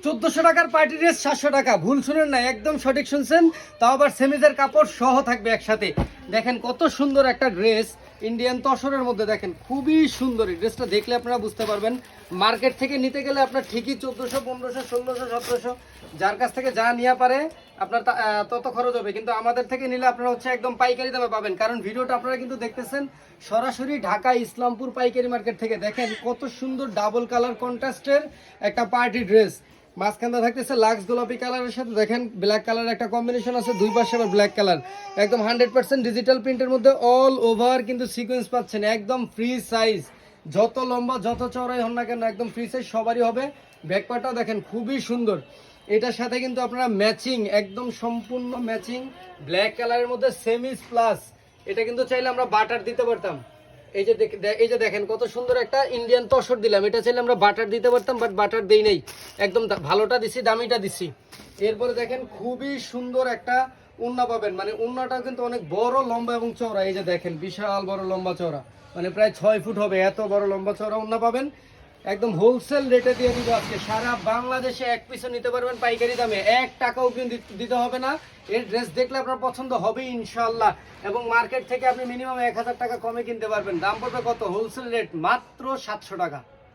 1400 টাকার party dress 700 টাকা, ভুল শুনেন না, একদম সঠিক শুনছেন। তাও আবার সেমিজের কাপড় সহ থাকবে একসাথে। দেখেন কত সুন্দর একটা ড্রেস, ইন্ডিয়ান তসরের মধ্যে। দেখেন খুবই সুন্দর, এই ড্রেসটা দেখলে আপনারা বুঝতে পারবেন। মার্কেট থেকে নিতে গেলে আপনার ঠিকই 1400, 1500, 1600, 1700, যার কাছ থেকে যা নেওয়া পারে আপনার তত খরচ হবে। কিন্তু আমাদের থেকে নিলে আপনারা হচ্ছে একদম পাইকারি দামে পাবেন, কারণ ভিডিওটা আপনারা কিন্তু দেখতেছেন সরাসরি ঢাকা ইসলামপুর পাইকারি মার্কেট থেকে। দেখেন কত সুন্দর ডাবল কালার কন্ট্রাস্টের একটা পার্টি ড্রেস, মাঝখানটা থাকতেছে লাক্স গোলাপি কালারের সাথে দেখেন ব্ল্যাক কালার একটা কম্বিনেশন আছে, দুই পাশে আবার ব্ল্যাক কালার, একদম 100% ডিজিটাল প্রিন্টের মধ্যে অল ওভার কিন্তু সিকোয়েন্স পাচ্ছেন, একদম ফ্রি সাইজ। যত লম্বা যত চওড়াই হন না কেন একদম ফ্রি সাইজ সবারই হবে। ব্যাকপার্টটাও দেখেন খুবই সুন্দর। এটার সাথে কিন্তু আপনারা ম্যাচিং, একদম সম্পূর্ণ ম্যাচিং ব্ল্যাক কালারের মধ্যে সেমিজ প্লাস। এটা কিন্তু চাইলে আমরা বাটার দিতে পারতাম। এই যে দেখেন কত সুন্দর একটা ইন্ডিয়ান তসর দিলাম, এটা চাইলে আমরা বাটার দিতে পারতাম, বাট বাটার দেই নাই, একদম ভালোটা দিছি, দামিটা দিছি। এরপরে দেখেন খুবই সুন্দর একটা উন্না পাবেন, মানে উন্নাটা কিন্তু অনেক বড় লম্বা এবং চওড়া। এই যে দেখেন বিশাল বড় লম্বা চওড়া, মানে প্রায় 6 ফুট হবে, এত বড় লম্বা চওড়া উন্না পাবেন। একদম হোলসেল রেটে দিয়ে দিব আজকে, সারা বাংলাদেশে এক পিসও নিতে পারবেন পাইকারি দামে, 1 টাকাও কিন্তু দিতে হবে না। এর ড্রেস দেখলে আপনার পছন্দ হবে ইনশাল্লাহ, এবং মার্কেট থেকে আপনি মিনিমাম 1000 টাকা কমে কিনতে পারবেন। দাম পড়বে কত? হোলসেল রেট মাত্র 700 টাকা।